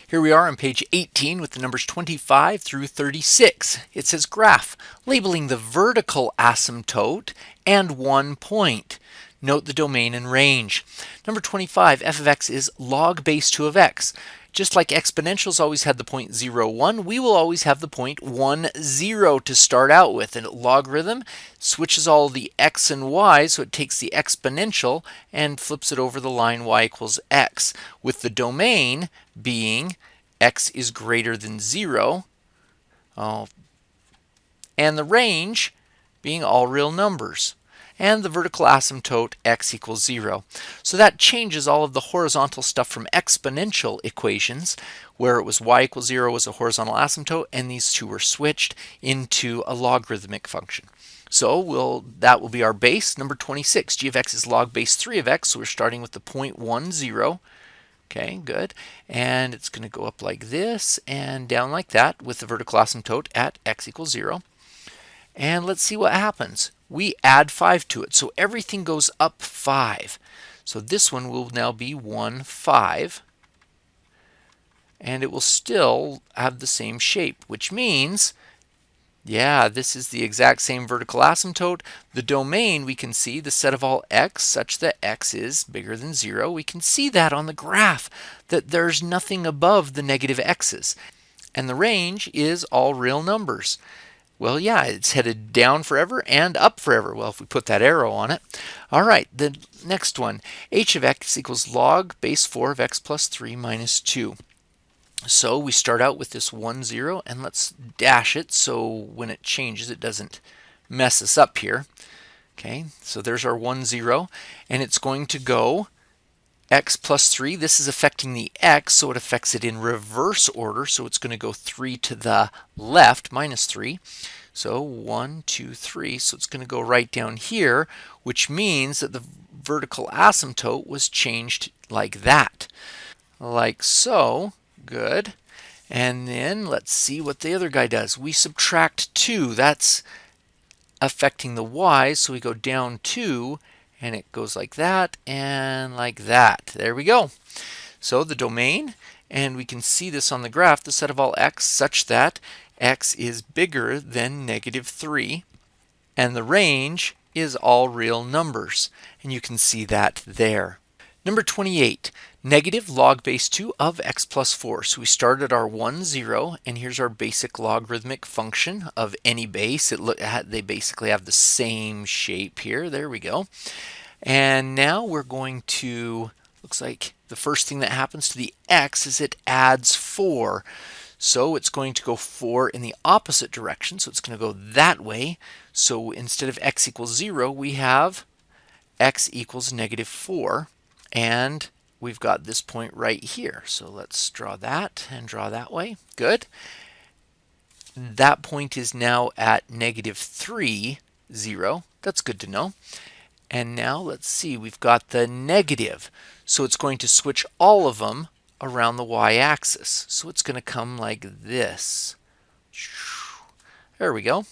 Here we are on page 18 with the numbers 25 through 36. It says graph, labeling the vertical asymptote and 1 point. Note the domain and range. Number 25, f of x is log base 2 of x. Just like exponentials always had the point 0, 1, we will always have the point 1, 0 to start out with. And logarithm switches all the x and y, so it takes the exponential and flips it over the line y equals x, with the domain being x is greater than 0, and the range being all real numbers, and the vertical asymptote x equals 0. So that changes all of the horizontal stuff from exponential equations, where it was y equals 0 was a horizontal asymptote, and these two were switched into a logarithmic function. So that will be our base. Number 26, g of x is log base 3 of x, so we're starting with the point 1, 0. Okay, good. And it's going to go up like this and down like that with the vertical asymptote at x equals 0. And let's see what happens. We add 5 to it, so everything goes up 5. So this one will now be 1, 5. And it will still have the same shape, which means, yeah, this is the exact same vertical asymptote. The domain, we can see the set of all x such that x is bigger than 0. We can see that on the graph, that there's nothing above the negative x's. And the range is all real numbers. Well, yeah, it's headed down forever and up forever. Well, if we put that arrow on it. All right, the next one. H of x equals log base 4 of x plus 3 minus 2. So we start out with this 1, 0, and let's dash it so when it changes it doesn't mess us up here. Okay, so there's our 1, 0, and it's going to go x plus 3. This is affecting the x, so it affects it in reverse order. So it's going to go 3 to the left, minus 3. So 1, 2, 3. So it's going to go right down here, which means that the vertical asymptote was changed like that. Like so. Good. And then let's see what the other guy does. We subtract 2. That's affecting the y, so we go down 2. And it goes like that and like that. There we go. So the domain, and we can see this on the graph, the set of all x such that x is bigger than negative 3. And the range is all real numbers. And you can see that there. Number 28, negative log base 2 of x plus 4. So we started our 1, 0, and here's our basic logarithmic function of any base. They basically have the same shape here. There we go. And now we're going to, looks like the first thing that happens to the x is it adds 4. So it's going to go 4 in the opposite direction. So it's going to go that way. So instead of x equals 0, we have x equals negative 4. And we've got this point right here. So let's draw that and draw that way. Good. That point is now at negative 3, 0. That's good to know. And now let's see, we've got the negative. So it's going to switch all of them around the y-axis. So it's going to come like this. There we go.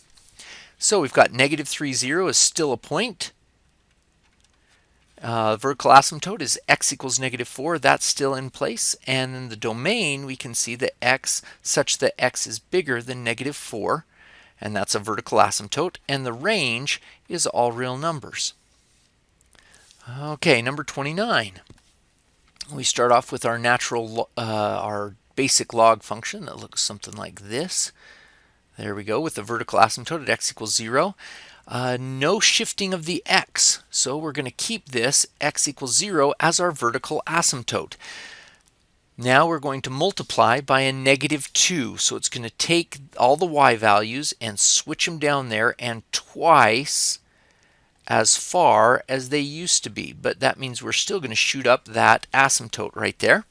So we've got negative 3, 0 is still a point. Vertical asymptote is x equals negative 4. That's still in place. And in the domain, we can see that x such that x is bigger than negative 4. And that's a vertical asymptote. And the range is all real numbers. Okay, number 29. We start off with our our basic log function that looks something like this. There we go, with the vertical asymptote at x equals 0. No shifting of the x, so we're going to keep this x equals 0 as our vertical asymptote. Now we're going to multiply by a negative 2, so it's going to take all the y values and switch them down there and twice as far as they used to be, but that means we're still going to shoot up that asymptote right there.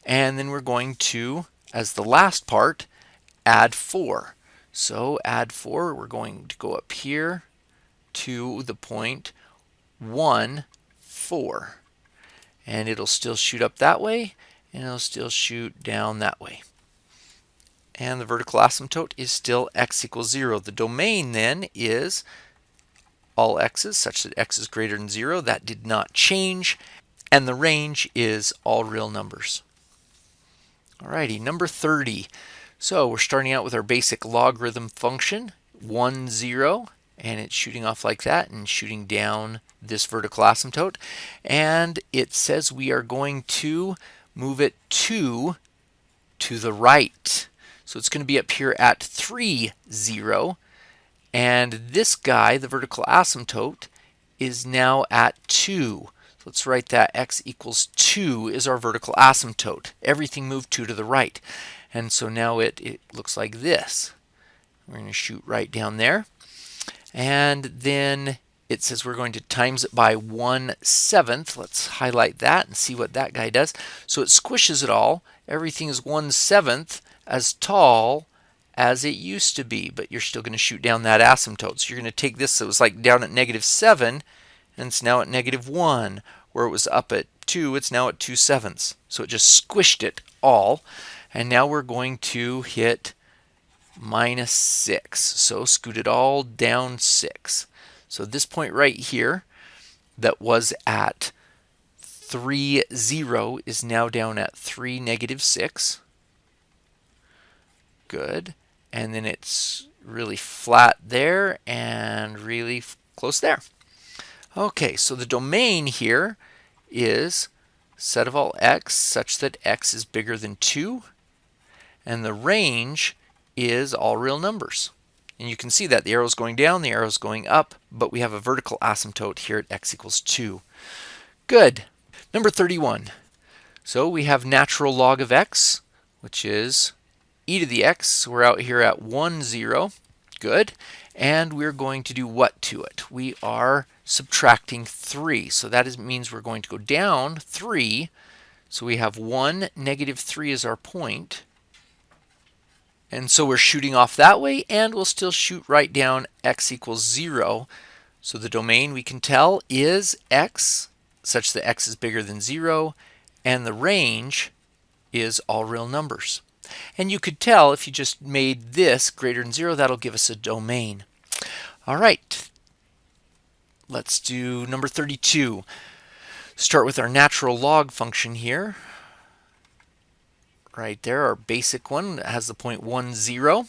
And then we're going to, as the last part, add 4. So add 4, we're going to go up here to the point 1, 4. And it'll still shoot up that way, and it'll still shoot down that way. And the vertical asymptote is still x equals 0. The domain then is all x's such that x is greater than 0. That did not change. And the range is all real numbers. Alrighty, number 30. So we're starting out with our basic logarithm function, 1, 0, and it's shooting off like that and shooting down this vertical asymptote. And it says we are going to move it 2 to the right. So it's going to be up here at 3, 0. And this guy, the vertical asymptote, is now at 2. So let's write that x equals 2 is our vertical asymptote. Everything moved 2 to the right. And so now it looks like this. We're going to shoot right down there. And then it says we're going to times it by 1/7. Let's highlight that and see what that guy does. So it squishes it all. Everything is 1/7 as tall as it used to be, but you're still going to shoot down that asymptote. So you're going to take this, so it was like down at -7, and it's now at -1. Where it was up at 2, it's now at 2/7. So it just squished it all. And now we're going to hit -6. So scoot it all down 6. So this point right here that was at 3, 0 is now down at 3, -6. Good. And then it's really flat there and really close there. Okay, so the domain here is set of all x such that x is bigger than 2. And the range is all real numbers. And you can see that the arrow is going down, the arrow is going up, but we have a vertical asymptote here at x equals 2. Good. Number 31. So we have natural log of x, which is e to the x. So we're out here at 1, 0. Good. And we're going to do what to it? We are subtracting 3. So that means we're going to go down 3. So we have 1, -3 is our point. And so we're shooting off that way, and we'll still shoot right down x equals 0. So the domain, we can tell, is x, such that x is bigger than 0, and the range is all real numbers. And you could tell if you just made this greater than 0, that'll give us a domain. All right, let's do number 32. Start with our natural log function here. Right there, our basic one that has the point 1, 0.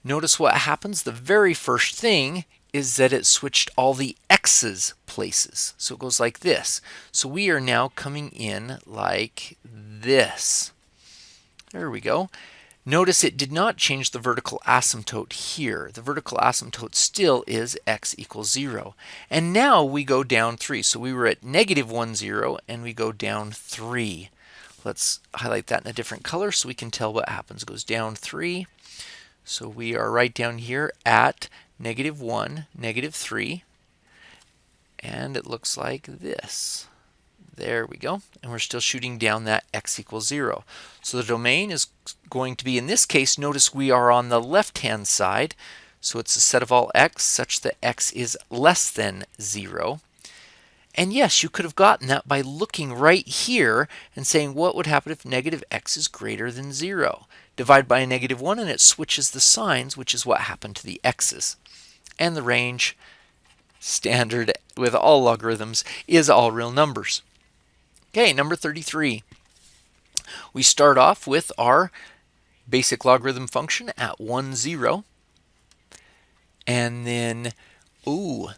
Notice what happens. The very first thing is that it switched all the x's places. So it goes like this. So we are now coming in like this. There we go. Notice it did not change the vertical asymptote here. The vertical asymptote still is x equals 0. And now we go down 3. So we were at -1, 0, and we go down 3. Let's highlight that in a different color so we can tell what happens. It goes down 3. So we are right down here at -1, -3. And it looks like this. There we go. And we're still shooting down that x equals 0. So the domain is going to be, in this case, notice we are on the left-hand side. So it's a set of all x such that x is less than 0. And yes, you could have gotten that by looking right here and saying what would happen if -x is greater than 0. Divide by a -1 and it switches the signs, which is what happened to the x's. And the range, standard with all logarithms, is all real numbers. Okay, number 33. We start off with our basic logarithm function at 1, 0. And then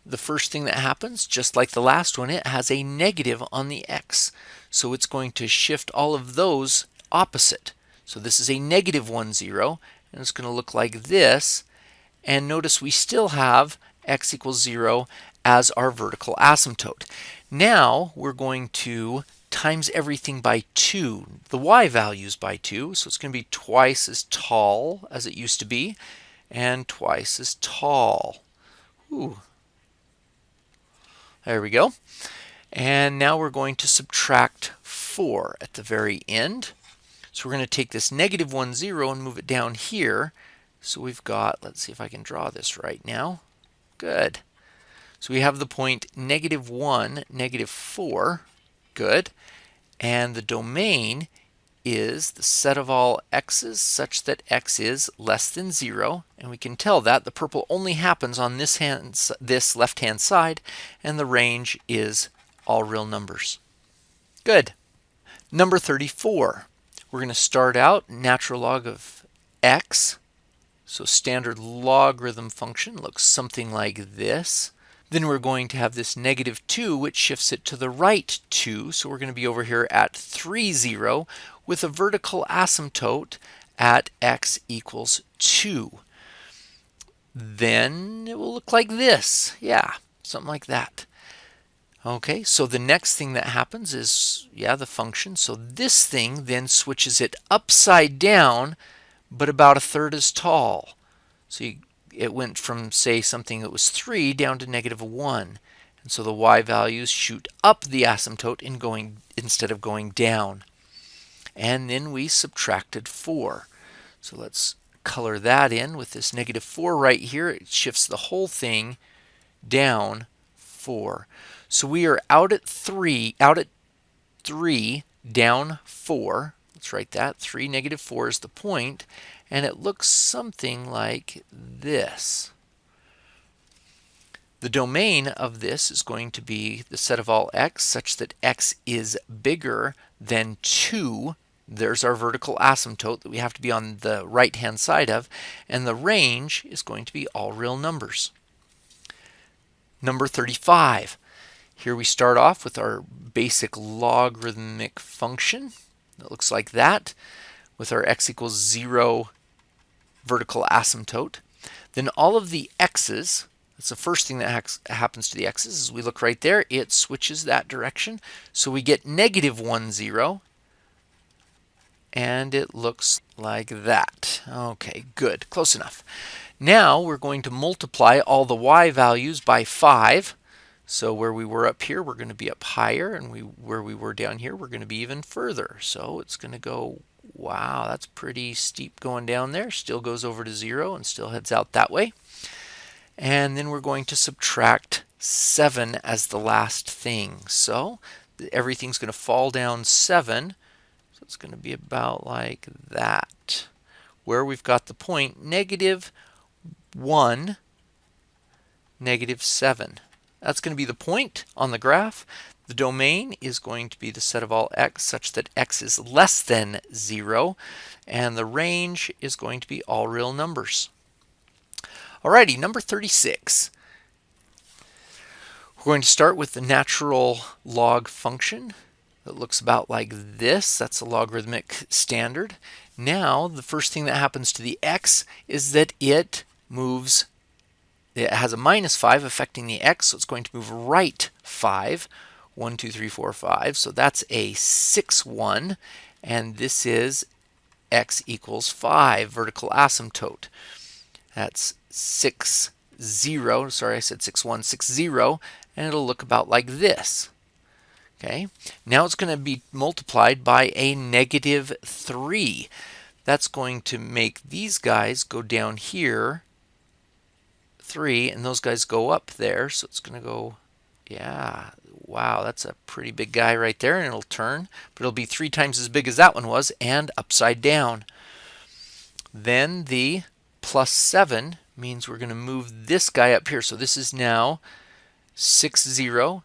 the first thing that happens, just like the last one, it has a negative on the x. So it's going to shift all of those opposite. So this is a -1, 0, and it's going to look like this. And notice we still have x equals 0 as our vertical asymptote. Now we're going to times everything by 2. The y value is by 2, so it's going to be twice as tall as it used to be, and twice as tall. Ooh. There we go. And now we're going to subtract 4 at the very end. So we're going to take this -1, 0 and move it down here. So we've got, let's see if I can draw this right now. Good. So we have the point -1, -4. Good. And the domain is the set of all x's such that x is less than 0. And we can tell that the purple only happens on this left-hand side, and the range is all real numbers. Good. Number 34. We're going to start out natural log of x. So standard logarithm function looks something like this. Then we're going to have this -2, which shifts it to the right 2. So we're going to be over here at 3, 0 with a vertical asymptote at x equals 2. Then it will look like this. Yeah, something like that. Okay, so the next thing that happens is, the function. So this thing then switches it upside down, but about a third as tall. So it went from, say, something that was 3 down to -1. And so the y values shoot up the asymptote instead of going down. And then we subtracted 4. So let's color that in with this -4 right here. It shifts the whole thing down 4. So we are out at 3, down 4. Let's write that. 3, -4 is the point, and it looks something like this. The domain of this is going to be the set of all x such that x is bigger than 2. There's our vertical asymptote that we have to be on the right-hand side of, and the range is going to be all real numbers. Number 35. Here we start off with our basic logarithmic function. It looks like that with our x equals 0 vertical asymptote. Then all of the x's, that's the first thing that happens to the x's, is we look right there, it switches that direction. So we get -1, 0, and it looks like that. Okay, good, close enough. Now we're going to multiply all the y values by 5. So where we were up here, we're going to be up higher, and where we were down here, we're going to be even further. So it's going to go, wow, that's pretty steep going down there. Still goes over to 0 and still heads out that way. And then we're going to subtract 7 as the last thing. So everything's going to fall down 7. So it's going to be about like that, where we've got the point -1, -7. That's going to be the point on the graph. The domain is going to be the set of all x such that x is less than 0, and the range is going to be all real numbers. Alrighty, number 36. We're going to start with the natural log function that looks about like this. That's a logarithmic standard. Now, the first thing that happens to the x is that it moves. It has a -5 affecting the x, so it's going to move right 5. 1, 2, 3, 4, 5. So that's a 6, 1. And this is x equals 5, vertical asymptote. That's 6, 0. Sorry, I said 6, 1, 6, 0. And it'll look about like this. Okay. Now it's going to be multiplied by a -3. That's going to make these guys go down here 3, and those guys go up there, so it's going to go, wow, that's a pretty big guy right there, and it'll turn, but it'll be 3 times as big as that one was, and upside down. Then the +7 means we're going to move this guy up here, so this is now 6, 0,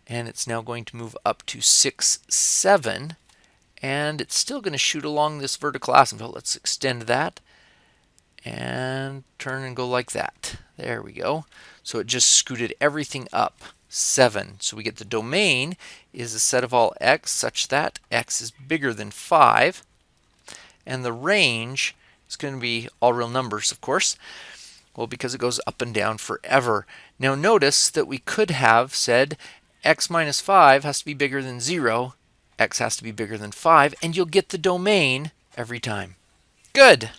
and it's now going to move up to 6, 7, and it's still going to shoot along this vertical asymptote. Let's extend that and turn and go like that. There we go. So it just scooted everything up 7. So we get the domain is a set of all x such that x is bigger than 5. And the range is going to be all real numbers, of course. Well, because it goes up and down forever. Now notice that we could have said x minus 5 has to be bigger than 0. X has to be bigger than 5. And you'll get the domain every time. Good.